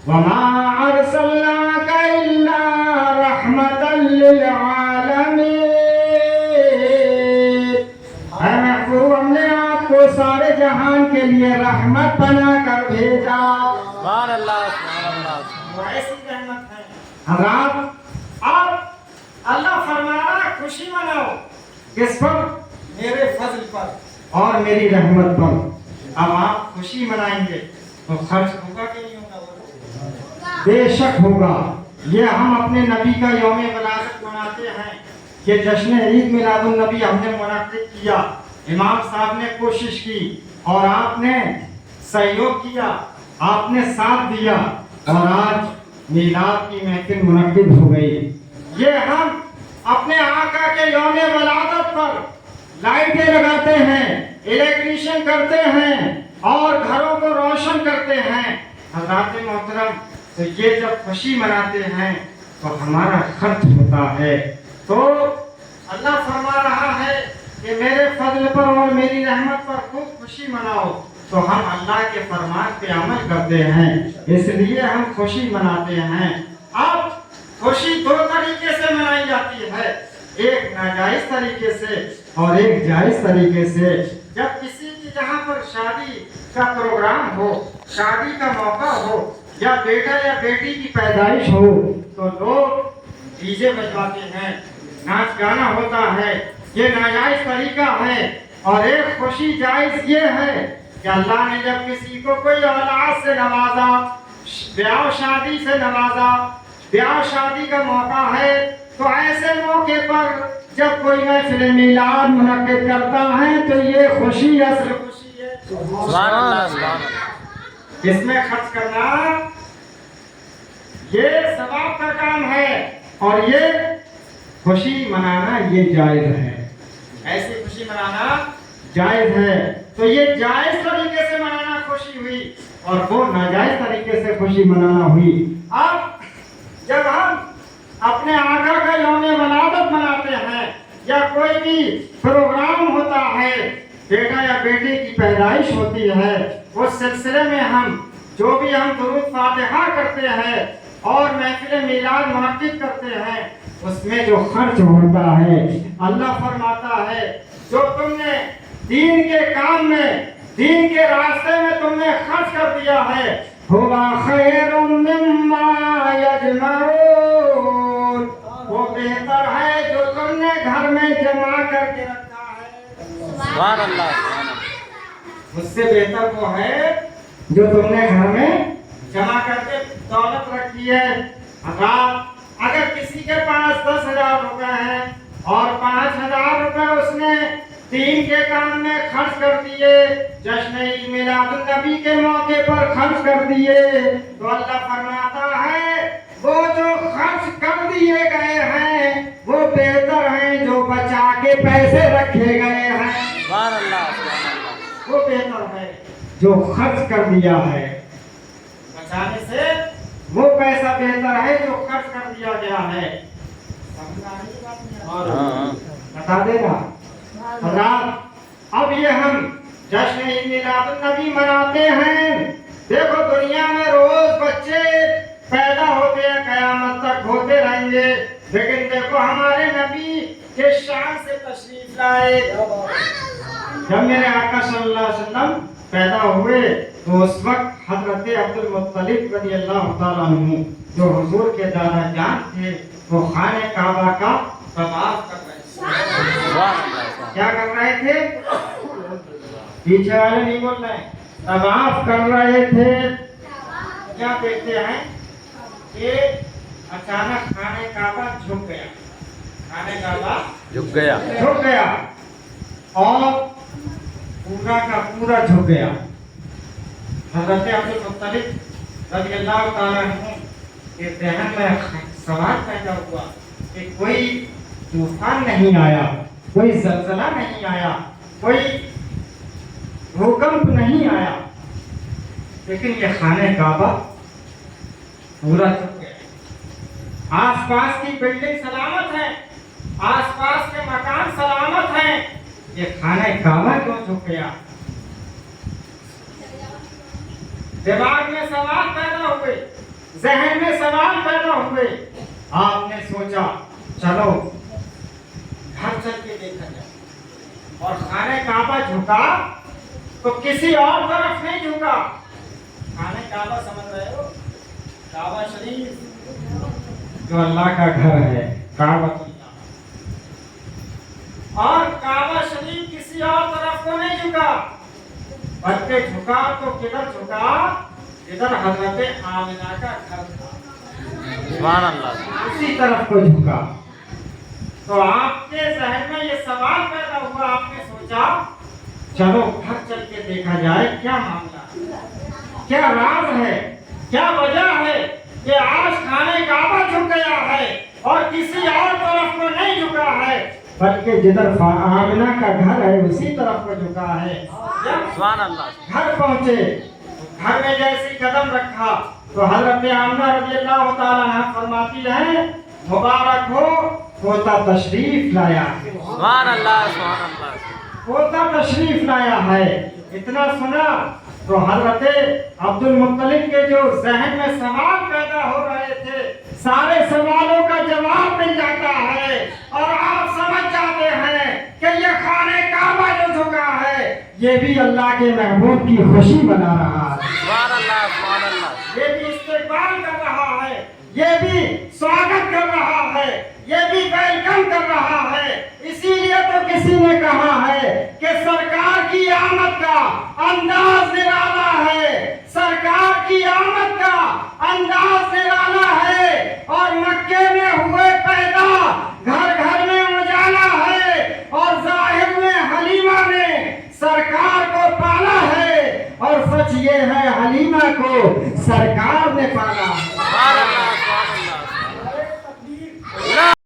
وما ارسلناک الا رحمتا للعالمین، اے محبوب ہم نے آپ کو سارے جہان کے لیے رحمت بنا کر بھیجا۔ سبحان اللہ سبحان اللہ۔ وہ ایسی رحمت ہے۔ حضرات اب اللہ فرما رہا ہے خوشی مناؤ، کس پر؟ میرے فضل پر اور میری رحمت پر۔ اب آپ خوشی منائیں گے تو خرچ ہوگا کہ نہیں ہوگا؟ بے شک ہوگا۔ یہ ہم اپنے نبی کا یوم ولادت مناتے ہیں، یہ جشن عید میلاد النبی ہم نے منعقد کیا، امام صاحب نے کوشش کی اور آپ نے سہیوگ کیا، آپ نے ساتھ دیا اور آج میلاد کی محفل منعقد ہو گئی۔ یہ ہم اپنے آقا کے یوم ولادت پر لائٹیں لگاتے ہیں، الیکٹریشن کرتے ہیں اور گھروں کو روشن کرتے ہیں۔ حضرات محترم، تو یہ جب خوشی مناتے ہیں تو ہمارا خرچ ہوتا ہے، تو اللہ فرما رہا ہے کہ میرے فضل پر اور میری رحمت پر خوب خوشی مناؤ، تو ہم اللہ کے فرمان پہ عمل کرتے ہیں، اس لیے ہم خوشی مناتے ہیں۔ اب خوشی دو طریقے سے منائی جاتی ہے، ایک ناجائز طریقے سے اور ایک جائز طریقے سے۔ جب کسی کی جہاں پر شادی کا پروگرام ہو، شادی کا موقع ہو یا بیٹا یا بیٹی کی پیدائش ہو تو لوگ ڈی جے بجواتے ہیں، ناچ گانا ہوتا ہے، یہ ناجائز طریقہ ہے۔ اور ایک خوشی جائز یہ ہے کہ اللہ نے جب کسی کو کوئی اولاد سے نوازا، بیاہ و شادی سے نوازا، بیاہ و شادی کا موقع ہے، تو ایسے موقع پر جب کوئی محفل میلاد منعقد کرتا ہے تو یہ خوشی اصل خوشی ہے۔ سبحان اللہ سبحان اللہ۔ اس میں خرچ کرنا یہ ثواب کا کام ہے اور یہ خوشی منانا یہ جائز ہے، ایسی خوشی منانا جائز ہے۔ تو یہ جائز طریقے سے منانا خوشی ہوئی اور وہ ناجائز طریقے سے خوشی منانا ہوئی۔ اب جب ہم اپنے آقا کا یوم ولادت مناتے ہیں یا کوئی بھی پروگرام ہوتا ہے، بیٹا یا بیٹی کی پیدائش ہوتی ہے، اس سلسلے میں ہم جو بھی ہم درود فاتحہ کرتے ہیں اور محفل میلاد منعقد کرتے ہیں، اس میں جو خرچ ہوتا ہے اللہ فرماتا ہے جو تم نے دین کے کام میں، دین کے راستے میں تم نے خرچ کر دیا ہے، ہوا خیر مما یجمعون، وہ بہتر ہے جو تم نے گھر میں جمع کر کے رکھا ہے۔ سبحان اللہ سبحان اللہ۔ اس سے بہتر وہ ہے جو تم نے گھر میں جمع کر کے دولت رکھی ہے۔ اگر کسی کے پاس 10,000 روپے ہیں اور 5,000 روپے اس نے دین کے کام میں خرچ کر دیے، جشن عید میلاد النبی کے موقع پر خرچ کر دیے، تو اللہ فرماتا ہے وہ جو خرچ کر دیے گئے ہیں وہ بہتر ہیں جو بچا کے پیسے رکھے گئے ہیں۔ سبحان اللہ سبحان اللہ۔ وہ بہتر ہے جو خرچ کر دیا ہے، بچانے سے وہ پیسہ بہتر ہے جو خرچ کر دیا گیا ہے۔ بتا دے گا حضرات، اب یہ ہم جشن عید میلاد النبی مناتے ہیں۔ دیکھو دنیا میں روز بچے پیدا ہوتے ہیں، قیامت تک ہوتے رہیں گے، لیکن دیکھو ہمارے نبی کے شان سے تشریف لائے۔ جب میرے آقا صلی اللہ علیہ وسلم پیدا ہوئے تو اس وقت حضرت عبد المطلب رضی اللہ تعالیٰ عنہ جو حضور کے دادا جان تھے وہ خانہ کعبہ کا طواف کر رہے تھے۔ کیا کر رہے تھے؟ پیچھے والے نہیں بول رہے ہیں، طواف کر رہے تھے۔ کیا دیکھتے ہیں کہ اچانک خانہ کعبہ جھک گیا، خانہ کعبہ جھک گیا اور پورا کا پورا جھک گیا۔ حضرت عبد المطلب رضی اللہ تعالیٰ عنہ کے ذہن میں سوال پیدا ہوا کہ کوئی طوفان نہیں آیا، کوئی زلزلہ نہیں آیا، کوئی بھوکمپ نہیں آیا، لیکن یہ خانہ کعبہ پورا جھک گیا۔ آس پاس کی بلڈنگ سلامت ہے، آس پاس کے مکان سلامت ہیں، یہ خانہ کعبہ کیوں جھک گیا؟ دماغ میں سوال پیدا ہوئے ذہن میں سوال پیدا ہوئے، آپ نے سوچا چلو گھر چل کے دیکھا جائے، اور خانہ کعبہ جھکا تو کسی اور طرف نہیں جھکا. خانہ کعبہ سمجھ رہے ہو؟ کعبہ شریف جو اللہ کا گھر ہے، کعبہ اللہ، اور کعبہ شریف کسی اور طرف کو نہیں جھکا، بلکہ جھکا تو کدھر جھکا؟ ادھر حضرت آمنہ کا گھر تھا، سبحان اللہ. اسی طرف کو جھکا. تو آپ کے ذہن میں یہ سوال پیدا ہوا، آپ نے سوچا چلو گھر چل کے دیکھا جائے کیا معاملہ ہے، کیا راز ہے، کیا وجہ ہے کہ آج خانہ کعبہ جھک گیا ہے اور کسی اور طرف کو نہیں جھکا ہے، بلکہ جدھر آمنہ کا گھر ہے اسی طرف کو جھکا ہے. جب سبحان اللہ. گھر پہنچے، گھر میں جیسی قدم رکھا تو حضرت آمنہ رضی اللہ تعالیٰ عنہ فرماتی ہیں مبارک ہو پوتا تشریف لایا ہے، سبحان اللہ. سبحان اللہ. پوتا تشریف لایا ہے. اتنا سنا تو حضرت عبد المطلب کے جو ذہن میں سوال پیدا ہو رہے تھے، سارے سوالوں کا جواب مل جاتا ہے اور آپ سمجھ جاتے ہیں کہ یہ خانہ کعبہ جو جھکا ہے یہ بھی اللہ کے محبوب کی خوشی بنا رہا ہے، سبحان اللہ. سبحان اللہ. یہ بھی استقبال کر رہا ہے، یہ بھی سواگت کر رہا ہے، یہ بھی ویلکم کر رہا ہے. اسی لیے تو کسی نے کہا ہے کہ سرکار کی آمد کا انداز نرالا ہے، سرکار کی آمد کا انداز نرالا ہے، اور مکے میں ہوئے پیدا گھر گھر میں اجالا ہے، اور ظاہر میں حلیمہ نے سرکار کو پالا ہے، اور سچ یہ ہے حلیمہ کو سرکار نے پالا